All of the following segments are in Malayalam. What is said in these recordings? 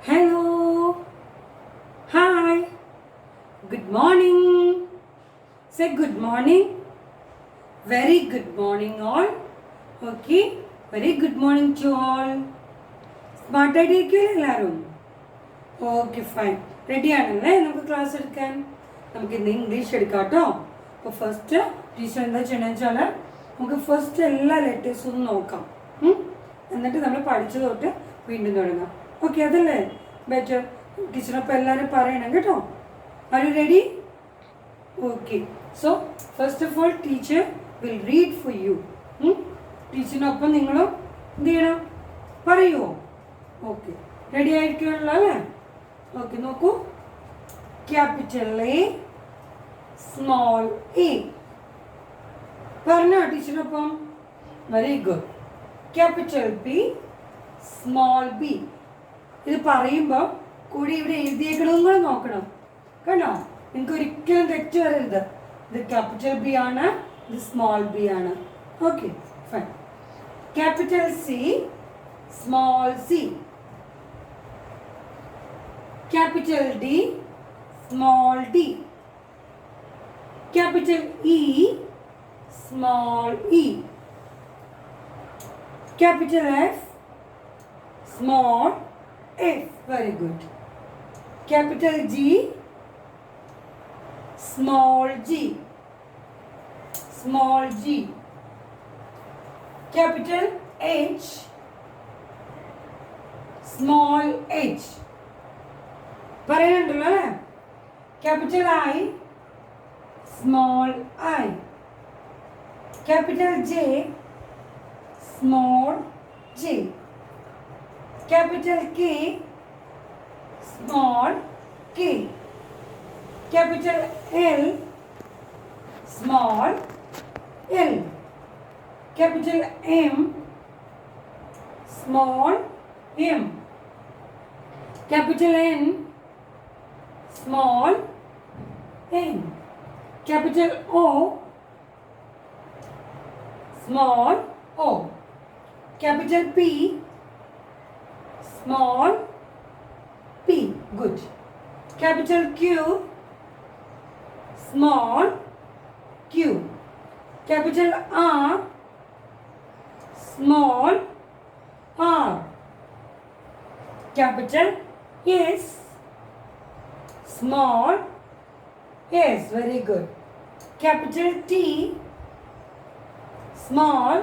Hello. Hi. Good morning. Say good morning. Very good morning all. Okay. Very good morning to all. Smart ആയിട്ടിരിക്കുമല്ലോ എല്ലാവരും. Okay fine. റെഡി ആണല്ലേ നമുക്ക് ക്ലാസ് എടുക്കാൻ? നമുക്ക് ഇന്ന് ഇംഗ്ലീഷ് എടുക്കാം കേട്ടോ. അപ്പോൾ ഫസ്റ്റ് ടീച്ചർ എന്താ ചെയ്യണമെന്ന് വെച്ചാൽ നമുക്ക് ഫസ്റ്റ് എല്ലാ ലെറ്റേഴ്സും ഒന്ന് നോക്കാം. എന്നിട്ട് നമ്മൾ പഠിച്ചു തൊട്ട് വീണ്ടും തുടങ്ങാം. ഓക്കെ അതല്ലേ ബെറ്റർ? ടീച്ചറപ്പോൾ എല്ലാവരും പറയണം കേട്ടോ. Are you ready? Okay. So first of all teacher will read for you. ടീച്ചറിനൊപ്പം നിങ്ങളും എന്ത് ചെയ്യണം? പറയുമോ? ഓക്കെ റെഡി ആയിരിക്കുമല്ലോ അല്ലേ? ഓക്കെ നോക്കൂ. Capital A, small A. പറഞ്ഞോ ടീച്ചറിനൊപ്പം? Very good. Capital B, small B. ഇത് പറയുമ്പോൾ കൂടി ഇവിടെ എഴുതിയേക്കണമെന്നും കൂടെ നോക്കണം കേട്ടോ. നിങ്ങൾക്ക് ഒരിക്കലും തെറ്റ് വരരുത്. ഇത് ക്യാപിറ്റൽ ബി ആണ്, ഇത് സ്മോൾ ബി ആണ്. Okay fine. Capital C, small C. Capital D, small D. Capital E, small E. Capital F, small f. Very good. Capital G, small g. Small g. Capital H, small h. പറയുന്നുണ്ടല്ലോ അല്ലേ? Capital I, small I. Capital J, small j. Capital K, small k. Capital L, small l. Capital M, small m. Capital N, small n. Capital O, small o. Capital P, small p. Good. Capital Q, small q. Capital R, small r. Capital S, small s. Very good. Capital T, small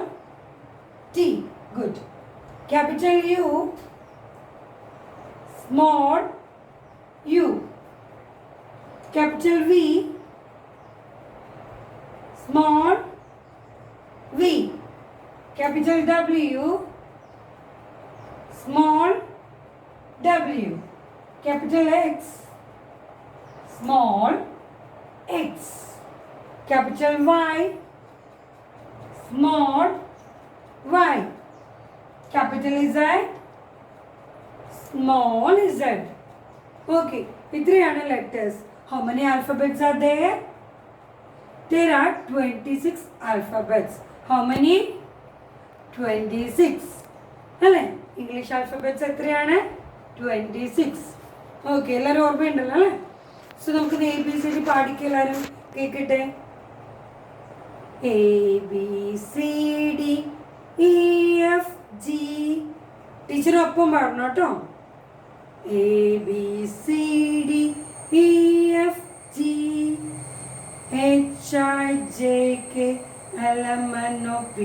t. Good. Capital U, small u. Capital V, small v. Capital W, small w. Capital X, small x. Capital Y, small y. Capital Z, small z. Okay, ഇത്രയാണ് letters. How many alphabets are there? There are 26 alphabets. How many? 26. അല്ലേ? ഇംഗ്ലീഷ് alphabets എത്രയാണ്? 26. ഓക്കെ എല്ലാവരും ഓർമ്മയുണ്ടല്ലോ അല്ലേ? സോ നമുക്ക് ABCD പാടിക്കുക എല്ലാവരും കേൾക്കട്ടെ. ABCD EF G. ടീച്ചറൊപ്പം പാടണം കേട്ടോ. ABCD EF G HIJK LMNOP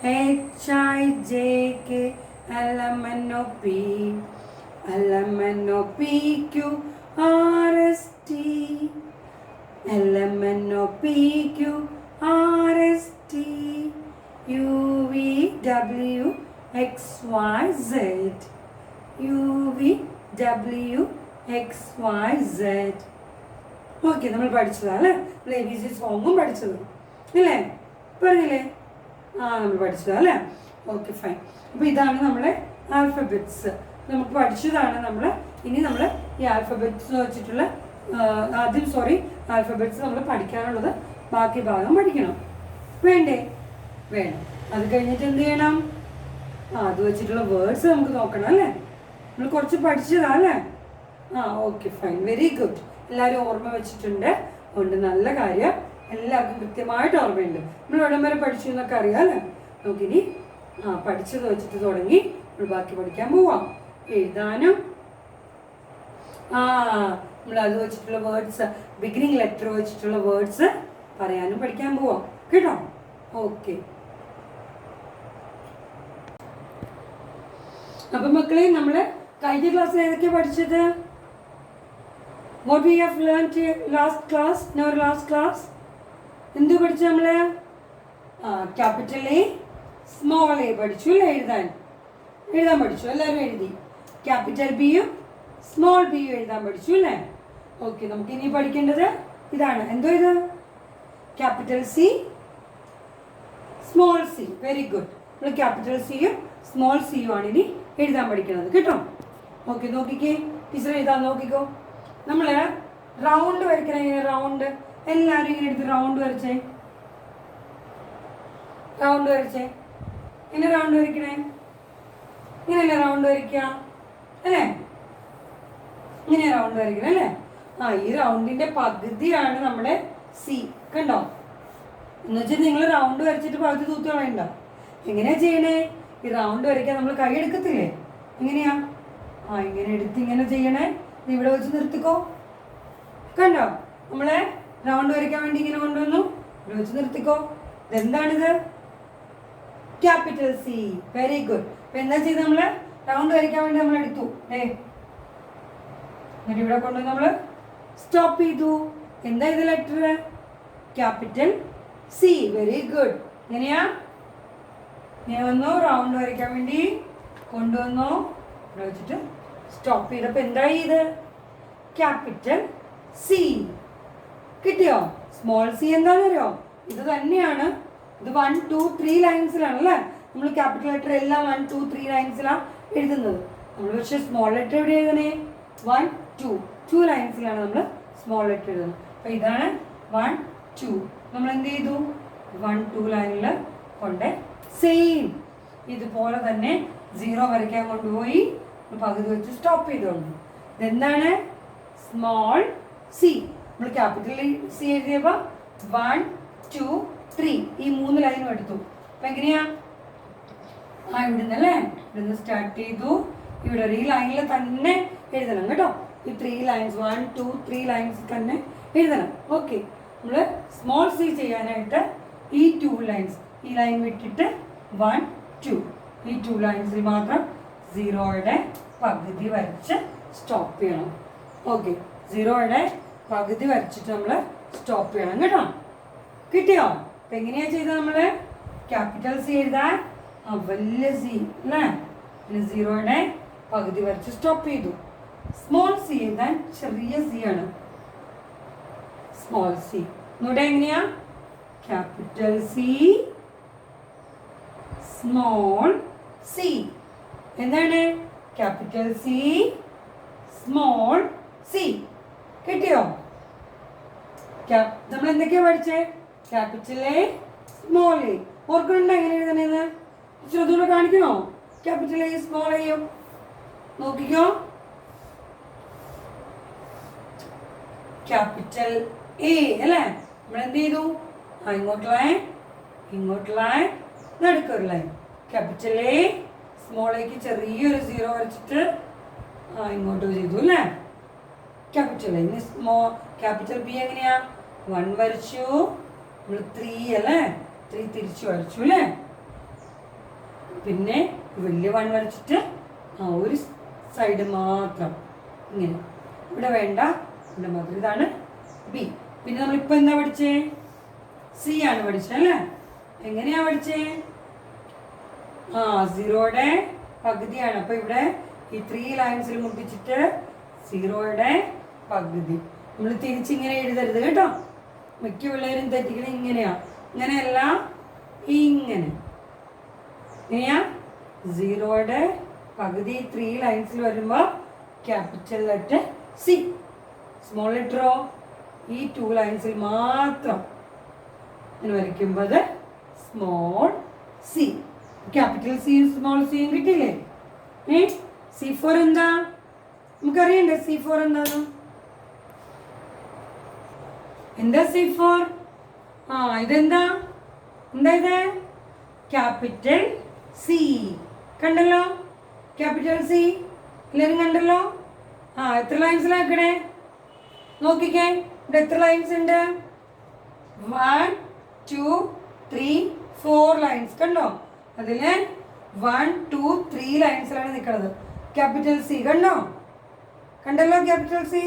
HIJK LMNOP LMNOPQ RST LMNOPQ RST UVWXYZ UVWXYZ. Okay നമ്മൾ പഠിച്ചതാ അല്ലേ? ABC സോങ്ങും പഠിച്ചത് അല്ലേ? പറഞ്ഞില്ലേ? നമ്മൾ പഠിച്ചതാ അല്ലേ? Okay fine. അപ്പോൾ ഇതാണ് നമ്മളെ ആൽഫബറ്റ്സ്. നമുക്ക് പഠിച്ചതാണ് നമ്മൾ. ഇനി നമ്മൾ ഈ ആൽഫബറ്റ്സ് വെച്ചിട്ടുള്ള ആൽഫബറ്റ്സ് നമ്മൾ പഠിക്കാനുള്ളത് ബാക്കി ഭാഗം പഠിക്കണം. വേണ്ടേ? വേണം. അത് കഴിഞ്ഞിട്ട് എന്ത് ചെയ്യണം? അത് വെച്ചിട്ടുള്ള വേർഡ്സ് നമുക്ക് നോക്കണം അല്ലേ? നമ്മൾ കുറച്ച് പഠിച്ചതാ അല്ലേ? Okay fine, very good. എല്ലാവരും ഓർമ്മ വെച്ചിട്ടുണ്ട്, അതുകൊണ്ട് നല്ല കാര്യം. എല്ലാവർക്കും കൃത്യമായിട്ട് ഓർമ്മയുണ്ട്. നമ്മൾ എവിടം വരെ പഠിച്ചു എന്നൊക്കെ അറിയാം അല്ലേ? നമുക്കിനി പഠിച്ചത് വെച്ചിട്ട് തുടങ്ങി നമ്മൾ ബാക്കി പഠിക്കാൻ പോവാം. എഴുതാനും നമ്മൾ അത് വെച്ചിട്ടുള്ള വേർഡ്സ്, ബിഗിനിങ് ലെറ്റർ വെച്ചിട്ടുള്ള വേർഡ്സ് പറയാനും പഠിക്കാൻ പോവാം കേട്ടോ. ഓക്കെ, അപ്പൊ മക്കളെ നമ്മൾ കഴിഞ്ഞ ക്ലാസ്സിൽ ഏതൊക്കെയാണ് പഠിച്ചത്? What we have learned last class? In our last class എന്ത് പഠിച്ചു നമ്മള്? ക്യാപിറ്റൽ എ സ്മോൾ എ പഠിച്ചു അല്ലേ? എഴുതാൻ പഠിച്ചു, എല്ലാവരും എഴുതി. ക്യാപിറ്റൽ ബിയും സ്മോൾ ബിയും എഴുതാൻ പഠിച്ചു അല്ലേ? ഓക്കെ, നമുക്ക് ഇനി പഠിക്കേണ്ടത് ഇതാണ്. എന്തോ ഇത്? Capital C small C. Very good. നമ്മൾ ക്യാപിറ്റൽ സിയും സ്മോൾ സിയും ആണ് ഇനി എഴുതാൻ പഠിക്കുന്നത് കേട്ടോ. ഓക്കെ, നോക്കിക്കേ, ടീച്ചർ എഴുതാൻ നോക്കിക്കോ. നമ്മൾ റൗണ്ട് വരയ്ക്കണ ഇങ്ങനെ, റൗണ്ട് എല്ലാവരും ഇങ്ങനെ എടുത്ത് റൗണ്ട് വരച്ചേ. ഇങ്ങനെ റൗണ്ട് വരയ്ക്കണേ. ഇങ്ങനെയല്ലേ റൗണ്ട് വരയ്ക്കുക അല്ലേ? ഇങ്ങനെ റൗണ്ട് വരയ്ക്കണേ അല്ലേ? ഈ റൗണ്ടിന്റെ പകുതിയാണ് നമ്മുടെ സി. കണ്ടോ? എന്ന് വെച്ചാൽ നിങ്ങൾ റൗണ്ട് വരച്ചിട്ട് പകുതി തൂത്ത് കളയണ്ട. എങ്ങനെയാ ചെയ്യണേ? ഈ റൗണ്ട് വരയ്ക്കാൻ നമ്മൾ കൈ എടുക്കത്തില്ലേ? എങ്ങനെയാ? ഇങ്ങനെ എടുത്ത് ഇങ്ങനെ ചെയ്യണേ. ഇവിടെ വെച്ച് നിർത്തിക്കോ. കണ്ടോ? നമ്മളെ റൗണ്ട് വരയ്ക്കാൻ വേണ്ടി ഇങ്ങനെ കൊണ്ടുവന്നു, ഇവിടെ വെച്ച് നിർത്തിക്കോ. ഇതെന്താണിത്? Capital C. Very good. അപ്പൊ എന്താ ചെയ്ത് നമ്മള് റൗണ്ട് വരയ്ക്കാൻ വേണ്ടി നമ്മൾ എടുത്തു, എന്നിട്ട് ഇവിടെ കൊണ്ടുവന്ന് നമ്മള് സ്റ്റോപ്പ് ചെയ്തു. എന്താ ഇത് letter? Capital C. Very good. എങ്ങനെയാ? ഇങ്ങനെ വന്നു, റൗണ്ട് വരയ്ക്കാൻ വേണ്ടി കൊണ്ടുവന്നു, ഇവിടെ വെച്ചിട്ട് സ്റ്റോപ്പ് ചെയ്തപ്പോ എന്തായി? ഇത് ക്യാപിറ്റൽ സി. കിട്ടിയോ? സ്മോൾ സി എന്താണെന്ന് അറിയോ? ഇത് തന്നെയാണ്. ഇത് 1, 2, 3 ലൈൻസിലാണ് അല്ലേ? നമ്മൾ ക്യാപിറ്റൽ ലെറ്റർ എല്ലാം 1, 2, 3 ലൈൻസിലാണ് എഴുതുന്നത്. നമ്മൾ പക്ഷേ സ്മോൾ ലെറ്റർ എവിടെ എഴുതണേ? 1, 2 ലൈൻസിലാണ് നമ്മൾ സ്മോൾ ലെറ്റർ എഴുതുന്നത്. അപ്പൊ ഇതാണ് 1, 2. നമ്മൾ എന്ത് ചെയ്തു? 1, 2 ലൈനിൽ കൊണ്ട് സെയിം ഇതുപോലെ തന്നെ 0 വരയ്ക്കാൻ കൊണ്ടുപോയി പകുതി വെച്ച് സ്റ്റോപ്പ് ചെയ്തോളൂ. ഇതെന്താണ്? Small C. നമ്മൾ ക്യാപിറ്റൽ സി എഴുതിയപ്പോൾ 1, 2, 3 ഈ 3 ലൈനും എടുത്തു. അപ്പൊ എങ്ങനെയാ? ഇവിടുന്നല്ലേ, ഇവിടുന്ന് സ്റ്റാർട്ട് ചെയ്തു. ഇവിടെ ഒരു ഈ ലൈനിൽ തന്നെ എഴുതണം കേട്ടോ. ഈ 3 ലൈൻസ്, 1, 2, 3 ലൈൻസ് തന്നെ എഴുതണം. ഓക്കെ, നമ്മൾ സ്മോൾ സി ചെയ്യാനായിട്ട് ഈ 2 ലൈൻസ്, ഈ ലൈൻ വിട്ടിട്ട് 1, 2 ഈ 2 ലൈൻസിൽ മാത്രം 0യുടെ പകുതി വരച്ച് സ്റ്റോപ്പ് ചെയ്യണം. ഓക്കെ, 0യുടെ പകുതി വരച്ചിട്ട് നമ്മൾ സ്റ്റോപ്പ് ചെയ്യണം കേട്ടോ. കിട്ടിയോ? അപ്പൊ എങ്ങനെയാ ചെയ്തത്? നമ്മള് ക്യാപിറ്റൽ സി എഴുതാൻ വലിയ സി അല്ലേ, പിന്നെ 0യുടെ പകുതി വരച്ച് സ്റ്റോപ്പ് ചെയ്തു. സ്മോൾ സി എഴുതാൻ ചെറിയ സി ആണ്, സ്മോൾ സി. ഇവിടെ എങ്ങനെയാ? Capital C small C. എന്താണ്? Capital C small C. കിട്ടിയോ? നമ്മൾ എന്തൊക്കെയാ പഠിച്ചേ? Capital A small A. ഓർക്കുന്നുണ്ടോ എങ്ങനെ എഴുതണേന്ന്? അതുകൂടെ കാണിക്കണോ? ക്യാപിറ്റൽ എ സ്മോൾ എയും നോക്കിക്കോ. ക്യാപിറ്റൽ എ അല്ലേ? നമ്മൾ എന്ത് ചെയ്തു? ഇങ്ങോട്ട് ലൈൻ, നടുക്കൊരു ലൈൻ. ക്യാപിറ്റൽ എ സ്മോൾ എക്ക് ചെറിയൊരു 0 വരച്ചിട്ട് ഇങ്ങോട്ട് ചെയ്തു അല്ലേ? Capital A. ക്യാപിറ്റൽ ബി എങ്ങനെയാ? 1 വരച്ചു, നമ്മൾ 3 അല്ലേ? 3 തിരിച്ചു വരച്ചു അല്ലേ? പിന്നെ വലിയ 1 വരച്ചിട്ട് ഒരു സൈഡ് മാത്രം ഇങ്ങനെ, ഇവിടെ വേണ്ട, ഇവിടെ മാത്രം. ഇതാണ് ബി. പിന്നെ നമ്മളിപ്പോൾ എന്താ പഠിച്ചേ? സി ആണ് പഠിച്ചത് അല്ലേ? എങ്ങനെയാ പഠിച്ചേ? 0യുടെ പകുതിയാണ്. അപ്പൊ ഇവിടെ ഈ 3 ലൈൻസിൽ മുട്ടിച്ചിട്ട് 0യുടെ പകുതി. നമ്മൾ തിരിച്ചിങ്ങനെ എഴുതരുത് കേട്ടോ. മിക്ക പിള്ളേരും തെറ്റിക്കണ ഇങ്ങനെയാ. ഇങ്ങനെയല്ല, ഇങ്ങനെയാ 0യുടെ പകുതി 3 ലൈൻസിൽ വരുമ്പോൾ ക്യാപിറ്റൽ ലെറ്റർ സി. സ്മോൾ ലെറ്ററോ ഈ 2 ലൈൻസിൽ മാത്രം ഇങ്ങനെ വരയ്ക്കുമ്പോൾ അത് സ്മോൾ സി. ക്യാപിറ്റൽ സിയും സ്മോൾ സിയും കിട്ടിയില്ലേ? C4 എന്താ? നമുക്കറിയണ്ടേ C4 എന്താന്ന്? എന്താ C4? ഇതെന്താ? എന്താ ഇത്? Capital C. കണ്ടല്ലോ, ക്യാപിറ്റൽ സി എല്ലാവരും കണ്ടല്ലോ. എത്ര ലൈൻസിലാക്കണേ നോക്കിക്കേ. ഇവിടെ എത്ര ലൈൻസ് ഉണ്ട്? 1 2 3 4 ലൈൻസ്. കണ്ടോ? അതില് 1 2 3 ലൈൻസിലാണ് നിൽക്കുന്നത്. ക്യാപിറ്റൽ സി കണ്ടോ? കണ്ടല്ലോ ക്യാപിറ്റൽ സി.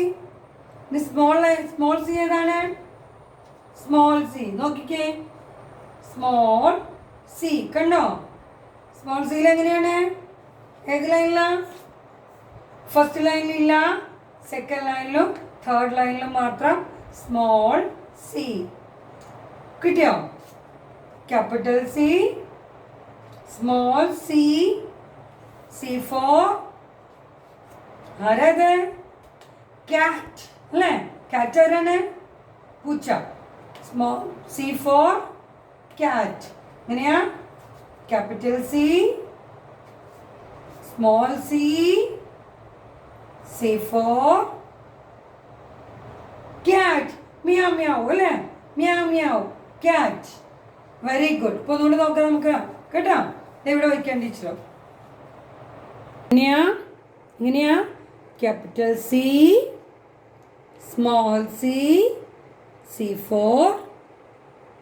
ഇനി സ്മോൾ സി ഏതാണ്? സ്മോൾ സി നോക്കിക്കേ. സ്മോൾ സി കണ്ടോ? സ്മോൾ സിയിൽ എങ്ങനെയാണ്? ഏത് ലൈനിലാണ്? ഫസ്റ്റ് ലൈനിലില്ല, സെക്കൻഡ് ലൈനിലും തേർഡ് ലൈനിലും മാത്രം സ്മോൾ സി. കിട്ടിയോ? Capital C, small C, C4. ആരത്? ക്യാറ്റ് അല്ലേ? ക്യാറ്റ് ആരാണ്? പൂച്ച. Small C4 cat. എങ്ങനെയാ? Capital C, small C, C4 cat. Meow meow അല്ലേ? Meow meow cat. Very good. ഇപ്പോൾ ഒന്നുകൂടി നോക്കാം നമുക്ക് കേട്ടോ. ഇവിടെ വയ്ക്കാൻ ടീച്ചറോ. ഇങ്ങനെയാ capital C, small C, C4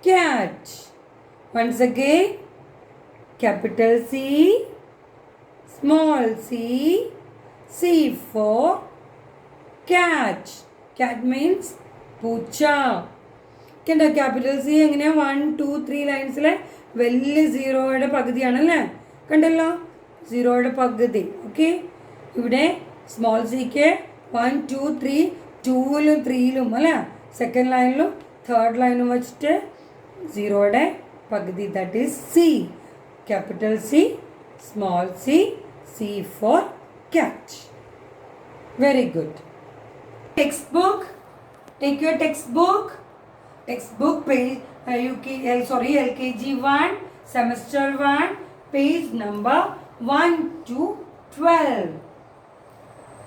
cat. Once again capital C, small c, C4 cat. Cat means പൂച്ച. കണ്ടോ? ക്യാപിറ്റൽ സി എങ്ങനെയാ? 1 2 3 ലൈൻസിലെ വലിയ സീറോയുടെ പകുതിയാണല്ലേ? കണ്ടല്ലോ, സീറോയുടെ പകുതി. ഓക്കെ. ഇവിടെ സ്മോൾ സിക്ക് 1 2 3 2ലും 3ലും അല്ലേ? സെക്കൻഡ് ലൈനിലും തേർഡ് ലൈനിലും വെച്ചിട്ട് സീറോയുടെ പകുതി. That is C. Capital C, small c, C4 cat. Very good. Textbook. Take your textbook. Textbook page LKG 1, semester 1, page number 1 to 12.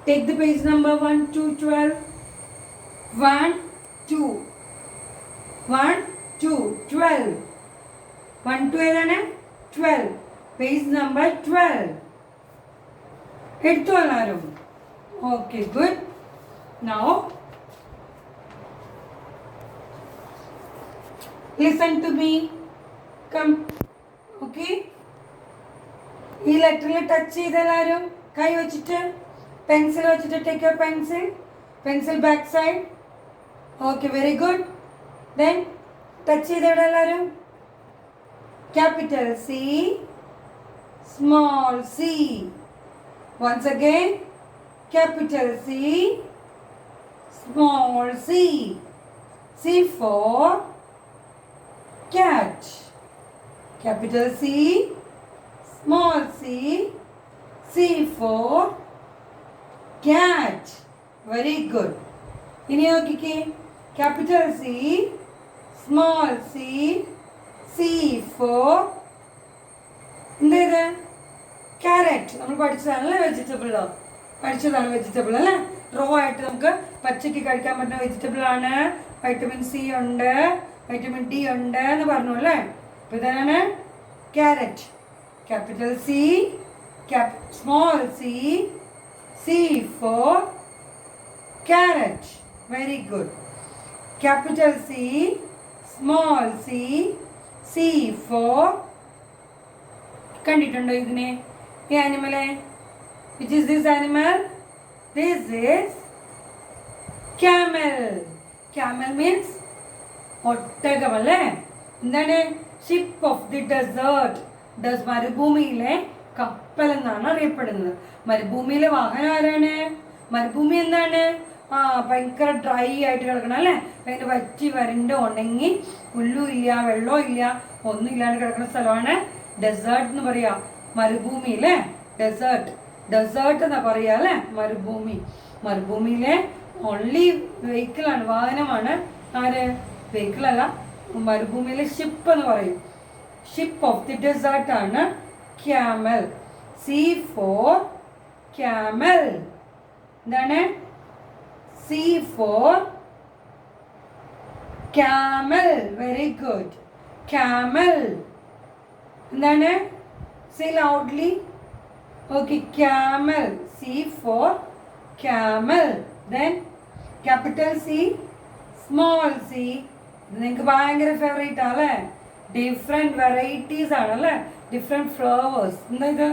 Take the page number 1 to 12. 1 2 1 2 12. 1 to ഏതാണ്? 12. Page number 12. എടുത്തു എല്ലാവരും? Okay, good. Now listen to me. Come. Okay. ഈ ലെറ്ററിൽ ടച്ച് ചെയ്ത് എല്ലാവരും കൈ വെച്ചിട്ട് പെൻസിൽ വെച്ചിട്ട് take your pencil back side. Okay, very good. Then touch ചെയ്ത് ഇവിടെ എല്ലാവരും capital C, small c. Once again, capital C, small c, C4 cat. Capital C, small c, C4 cat. Very good. ഇനി നോക്കിക്കേ. capital C, small c, C4 എന്തേത്? ക്യാരറ്റ്. നമ്മൾ പഠിച്ചതാണല്ലേ വെജിറ്റബിളോ? പഠിച്ചതാണ് വെജിറ്റബിൾ അല്ലേ? റോ ആയിട്ട് നമുക്ക് പച്ചയ്ക്ക് കഴിക്കാൻ പറ്റുന്ന വെജിറ്റബിൾ ആണ്. വൈറ്റമിൻ സി ഉണ്ട്, വൈറ്റമിൻ ഡി ഉണ്ട് എന്ന് പറഞ്ഞു അല്ലേ? അപ്പോൾ ഇതാണ് carrot. Capital C, small C, C4 carrot. Very good. Capital C, small C, C4. കണ്ടിട്ടുണ്ടോ ഇതിനെ? ഈ ആനിമലെ? Which is this animal? This is camel. Camel means ഒട്ടകം അല്ലേ? എന്താണ്? Ship of the desert. മരുഭൂമിയിലെ കപ്പൽ എന്നാണ് അറിയപ്പെടുന്നത്. മരുഭൂമിയിലെ വാഹനം ആരാണ്? മരുഭൂമി എന്താണ്? ഭയങ്കര ഡ്രൈ ആയിട്ട് കിടക്കണം അല്ലേ? ഭയങ്കര വറ്റി വരണ്ട് ഉണങ്ങി പുല്ലും ഇല്ല, വെള്ളവും ഇല്ല, ഒന്നും ഇല്ലാണ്ട് കിടക്കുന്ന സ്ഥലമാണ് ഡെസേർട്ട് എന്ന് പറയാ. മരുഭൂമി അല്ലേ? ഡെസേർട്ട് എന്നാ പറയാ അല്ലേ? മരുഭൂമിയിലെ ഓൺലി വെഹിക്കിളാണ്, വാഹനമാണ്. ആര്? വെഹിക്കിൾ അല്ല, മരുഭൂമിയിലെ ഷിപ്പ് എന്ന് പറയും. ഷിപ്പ് ഓഫ് ദി ഡെസേർട്ട് ആണ് ക്യാമൽ. C4 camel. എന്താണ്? C for camel. Very good. Camel. എന്താണ്? Say loudly. Okay, camel. C for camel. Then capital C, small c. നിങ്ങൾക്ക് ഭയങ്കര ഫേവറേറ്റ് ആണല്ലേ? ഡിഫറെൻറ്റ് വെറൈറ്റീസ് ആണല്ലേ? Different flavours. എന്താ ഇത്?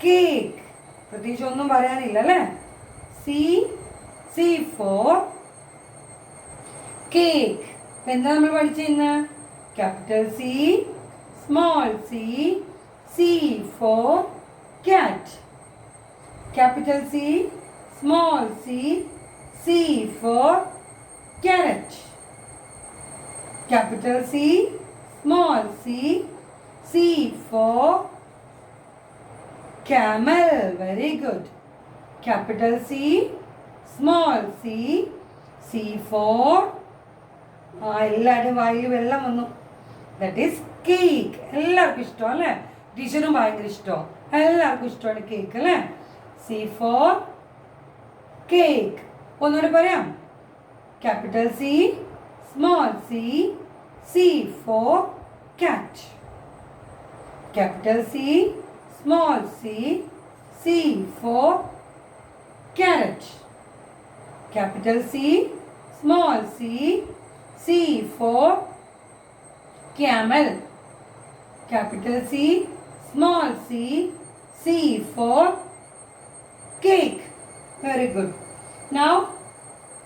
കേക്ക്. പ്രത്യേകിച്ച് ഒന്നും പറയാനില്ല അല്ലേ? C C four cake. എന്താ നമ്മൾ പഠിച്ചിരുന്ന? Capital C, small C, C four cat. Capital C, small c, C for carrot. Capital C, small c, C for camel. Very good. Capital C, small c, C for എല്ലാവരും വായിൽ വെള്ളം വന്നു. That is cake. എല്ലാവർക്കും ഇഷ്ടം അല്ലേ? ടീച്ചറും ഭയങ്കര ഇഷ്ടം. എല്ലാവർക്കും ഇഷ്ടമാണ് കേക്ക് അല്ലേ? C four cake. ഒന്നുകൂടെ പറയാം. Capital C, small C, C four cat. Capital C, small C, C four carrot. Capital C, small C, C four camel. Capital C, small c, C for cake. Very good. Now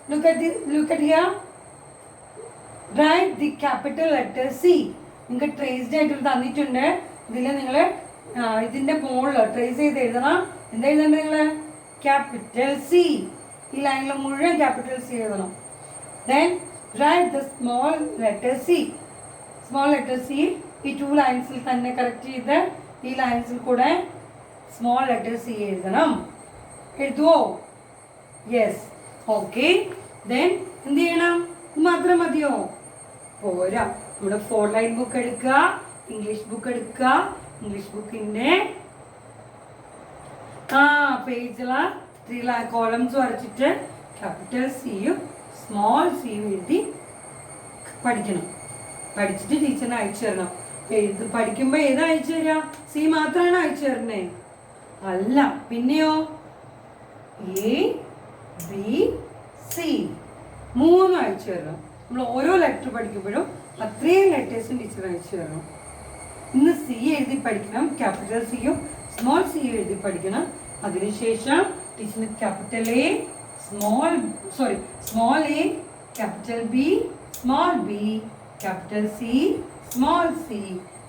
look at here. Write the capital letter C. നിങ്ങൾക്ക് ട്രേസ്ഡ് ആയിട്ട് തന്നിട്ടുണ്ട്. ഇതിൽ നിങ്ങൾ ഇതിൻ്റെ മുകളിൽ ട്രേസ് ചെയ്ത് എഴുതണം. എന്താ എഴുതേണ്ടത് നിങ്ങൾ? Capital C. ഈ ലൈനിൽ മുഴുവൻ ക്യാപിറ്റൽ സി എഴുതണം. Then write the small letter C. Small letter C ഈ 2 ലൈൻസിൽ തന്നെ കറക്റ്റ് ചെയ്ത് ഈ ലൈൻസിൽ കൂടെ സ്മോൾ ലെറ്റർ സി എഴുതണം. എഴുതുവോ? യെസ്. ഓക്കെ. ദെൻ എന്ത് ചെയ്യണം? മാത്രം മതിയോ? പോരാ. നമ്മുടെ 4 ലൈൻ ബുക്ക് എടുക്കുക, ഇംഗ്ലീഷ് ബുക്ക് എടുക്കുക. ഇംഗ്ലീഷ് ബുക്കിൻ്റെ പേജില 3 കോളംസ് വരച്ചിട്ട് ക്യാപിറ്റൽ സിയും സ്മോൾ സിയും എഴുതി പഠിക്കണം. പഠിച്ചിട്ട് ടീച്ചറിനെ അയച്ചു തരണം. പഠിക്കുമ്പോൾ ഏതാ അയച്ചു തരാ? സി മാത്രമാണ് അയച്ചു തരണേ? അല്ല, പിന്നെയോ? എ ബി സി 3 അയച്ചു തരണം. നമ്മൾ ഓരോ ലെറ്റർ പഠിക്കുമ്പോഴും അത്രയും ലെറ്റേഴ്സും ടീച്ചർ അയച്ചു തരണം. ഇന്ന് സി എഴുതി പഠിക്കണം. ക്യാപിറ്റൽ സിയും സ്മോൾ സിയും എഴുതി പഠിക്കണം. അതിനുശേഷം ടീച്ചറിന് capital A, small A, capital B, small B, capital C, small C.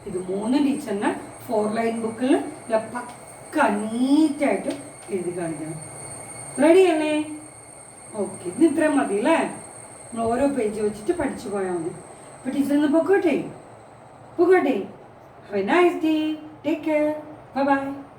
ഇത് 3 ടീച്ചറിന് 4 ലൈൻ ബുക്കിൽ പക്ക നീറ്റായിട്ട് എഴുതി കാണിക്കണം. റെഡി അല്ലേ? ഓക്കെ. ഇത് ഇത്രയും മതി അല്ലേ? നമ്മൾ ഓരോ പേജ് വെച്ചിട്ട് പഠിച്ചു പോയാൽ മതി. അപ്പോൾ ടീച്ചറിന്ന് പൊക്കോട്ടെ. Have a nice day. Take care. Bye-bye.